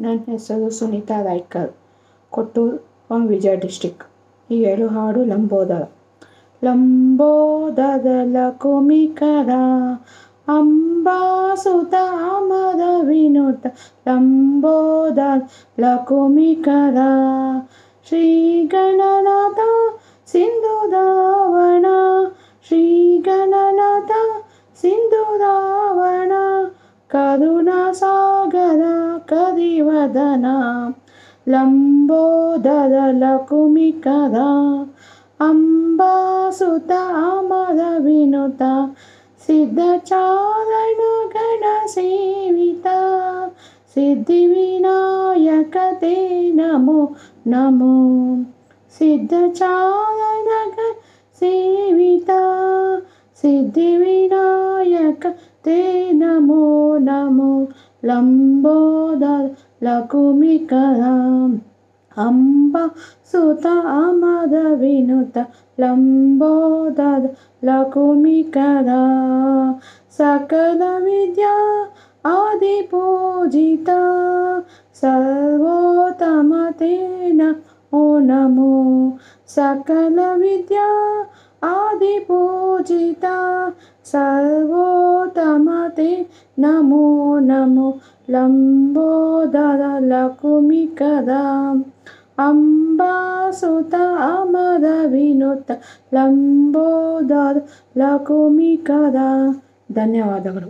ನನ್ನ ಹೆಸರು ಸುನೀತಾ ರಾಯ್ಕರ್, ಕೊಟ್ಟೂರು from Vijaya district. ಈ ಏಳು ಹಾಡು ಲಂಬೋದರ. ಲಂಬೋದರ ಕುಮಿಕರ ಅಂಬಾಸುತ ಅಮರ ವಿನುತ ಲಂಬೋದರ ಕುಮಿಕರ ಶ್ರೀ ಗಣನಾಥ ಸಿಂಧುರಾವಣ ಶ್ರೀ ಗಣನಾಥ ಸಿಂಧುರಾವಣ ಕರುಣಾಸಾಗರ ಕರಿವದನ ಲಂಬೋದರ ಕುಮಿಕರ ಅಂಬಾಸುತ ಅಮರ ವಿನುತ ಸಿದ್ಧಚಾರಣ ಗಣ ಸೇವಿತ ಸಿದ್ಧಿವಿನಾಯಕ ತೇ ನಮೋ ನಮೋ ಸಿದ್ಧಚಾರಣ ಗಣ ಸೇವಿತ ಸಿದ್ಧಿವಿನಾಯಕ ತೇ ನಮೋ ನಮೋ ಲಂಬೋದರ ಕುಮಿಕರ ಅಂಬಾಸುತ ಅಮರ ವಿನುತ ಲಂಬೋದರ ಕುಮಿಕರ ಸಕಲ ವಿದ್ಯಾ ಆದಿ ಪೂಜಿತ ಸರ್ವೋತ್ತಮ ತೇ ನಮೋ ನಮೋ ಸಕಲ ವಿದ್ಯಾ ಆದಿ ಪೂಜಿತ ಸರ್ವೋತ್ತಮ ತೇ ನಮೋ ನಮೋ ಲಂಬೋದರ ಕುಮಿಕರ ಅಂಬಾಸುತ ಅಮರ ವಿನುತ ಲಂಬೋದರ ಕುಮಿಕರ. ಧನ್ಯವಾದಗಳು.